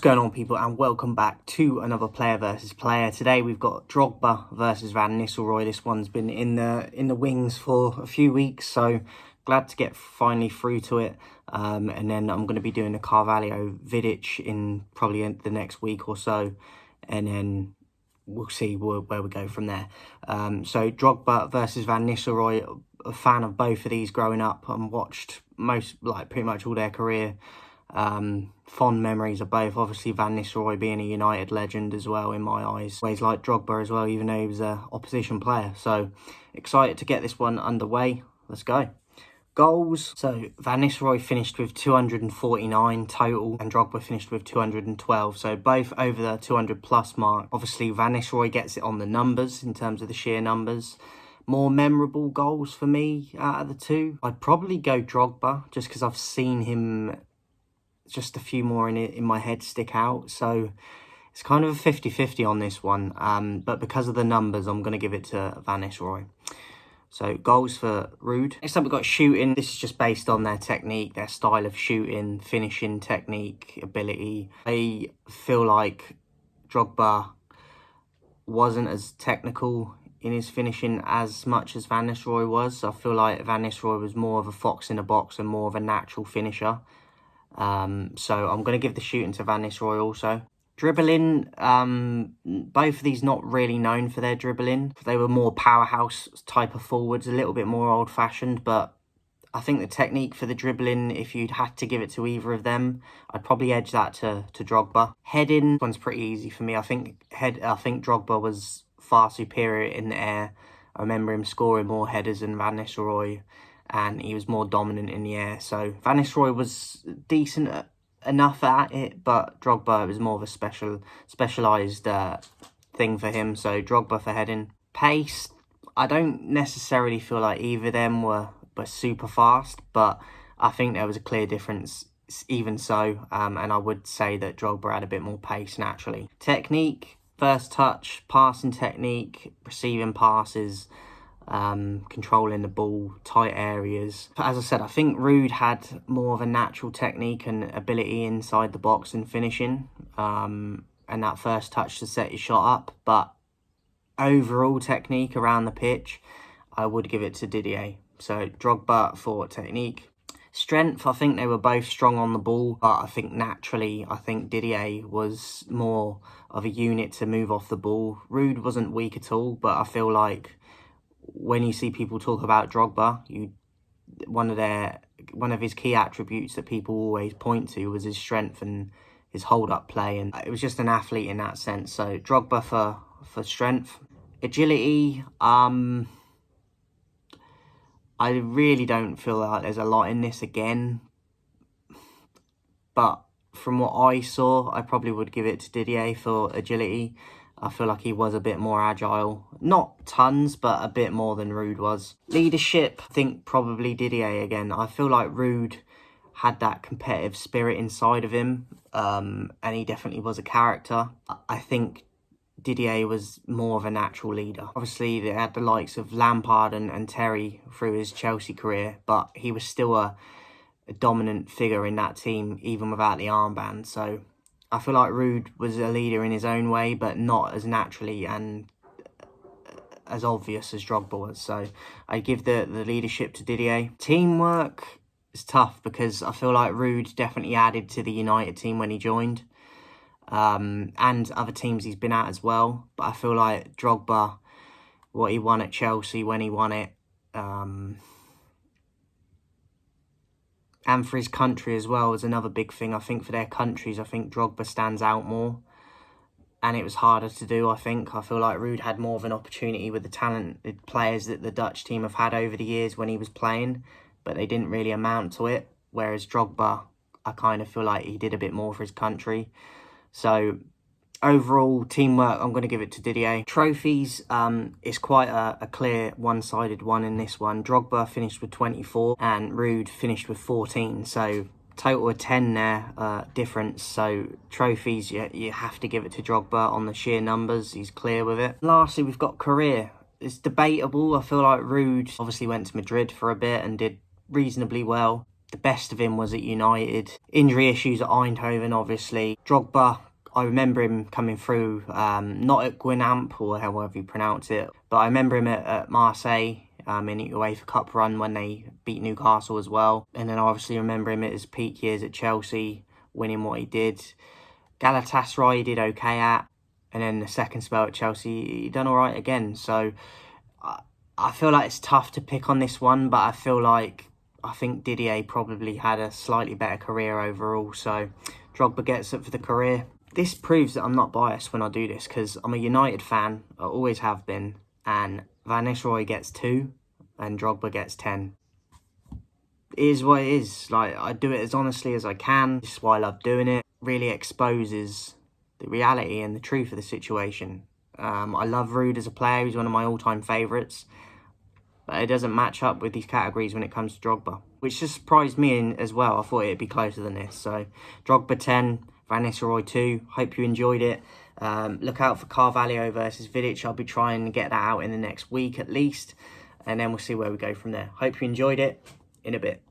going on, people, and welcome back to another player versus player. Today we've got Drogba versus Van Nistelrooy. This one's been in the wings for a few weeks, so glad to get finally through to it. And then I'm going to be doing the Carvalho Vidic in probably the next week or so, and then we'll see where we go from there. So Drogba versus Van Nistelrooy, a fan of both of these growing up and watched pretty much all their career. Fond memories of both. Obviously Van Nistelrooy being a United legend as well in my eyes. Ways like Drogba as well, even though he was an opposition player. So excited to get this one underway. Let's go. Goals. So Van Nistelrooy finished with 249 total and Drogba finished with 212. So both over the 200 plus mark. Obviously Van Nistelrooy gets it on the numbers in terms of the sheer numbers. More memorable goals for me out of the two, I'd probably go Drogba, just because I've seen him, just a few more in my head stick out. So it's kind of a 50-50 on this one. But because of the numbers, I'm going to give it to Van Nistelrooy. So goals for Ruud. Next up, we've got shooting. This is just based on their technique, their style of shooting, finishing technique, ability. I feel like Drogba wasn't as technical in his finishing as much as Van Nistelrooy was. I feel like Van Nistelrooy was more of a fox in a box and more of a natural finisher. So I'm going to give the shooting to Van Nistelrooy also. Dribbling, both of these not really known for their dribbling. They were more powerhouse type of forwards, a little bit more old-fashioned, but I think the technique for the dribbling, if you'd had to give it to either of them, I'd probably edge that to Drogba. Heading, one's pretty easy for me. I think Drogba was far superior in the air. I remember him scoring more headers than Van Nistelrooy, and he was more dominant in the air. So Van Nistelrooy was decent enough at it, but Drogba was more of a specialised thing for him. So Drogba for heading. Pace, I don't necessarily feel like either of them were super fast, but I think there was a clear difference even so, and I would say that Drogba had a bit more pace naturally. Technique, first touch, passing technique, receiving passes, controlling the ball, tight areas. As I said, I think Ruud had more of a natural technique and ability inside the box and finishing, and that first touch to set his shot up. But overall technique around the pitch, I would give it to Didier. So Drogba for technique. Strength, I think they were both strong on the ball, but I think naturally, Didier was more of a unit to move off the ball. Ruud wasn't weak at all, but I feel like when you see people talk about Drogba, one of his key attributes that people always point to was his strength and his hold-up play, and it was just an athlete in that sense. So Drogba for strength. Agility, I really don't feel like there's a lot in this again, but from what I saw, I probably would give it to Didier for agility. I feel like he was a bit more agile. Not tons, but a bit more than Ruud was. Leadership, I think probably Didier again. I feel like Ruud had that competitive spirit inside of him, and he definitely was a character. I think Didier was more of a natural leader. Obviously, they had the likes of Lampard and Terry through his Chelsea career, but he was still a dominant figure in that team, even without the armband. So I feel like Ruud was a leader in his own way, but not as naturally and as obvious as Drogba was. So I give the leadership to Didier. Teamwork is tough because I feel like Ruud definitely added to the United team when he joined. And other teams he's been at as well. But I feel like Drogba, what he won at Chelsea when he won it, and for his country as well is another big thing. I think for their countries, I think Drogba stands out more. And it was harder to do, I think. I feel like Ruud had more of an opportunity with the talented players that the Dutch team have had over the years when he was playing, but they didn't really amount to it. Whereas Drogba, I kind of feel like he did a bit more for his country. So overall, teamwork, I'm going to give it to Didier. Trophies, it's quite a clear one-sided one in this one. Drogba finished with 24 and Ruud finished with 14. So total of 10 there, difference. So trophies, you have to give it to Drogba on the sheer numbers. He's clear with it. Lastly, we've got career. It's debatable. I feel like Ruud obviously went to Madrid for a bit and did reasonably well. The best of him was at United. Injury issues at Eindhoven, obviously. Drogba, I remember him coming through, not at Guingamp, or however you pronounce it, but I remember him at Marseille in the UEFA Cup run when they beat Newcastle as well. And then I obviously remember him at his peak years at Chelsea, winning what he did. Galatasaray he did okay at, and then the second spell at Chelsea, he done all right again. So I feel like it's tough to pick on this one, but I think Didier probably had a slightly better career overall, so Drogba gets it for the career. This proves that I'm not biased when I do this, because I'm a United fan, I always have been, and Van Nistelrooy gets 2 and Drogba gets 10. It is what it is. Like, I do it as honestly as I can. This is why I love doing it. Really exposes the reality and the truth of the situation. I love Ruud as a player. He's one of my all-time favourites. But it doesn't match up with these categories when it comes to Drogba, which just surprised me as well. I thought it'd be closer than this. So Drogba 10, Van Nistelrooy 2. Hope you enjoyed it. Look out for Carvalho versus Vidic. I'll be trying to get that out in the next week at least. And then we'll see where we go from there. Hope you enjoyed it. In a bit.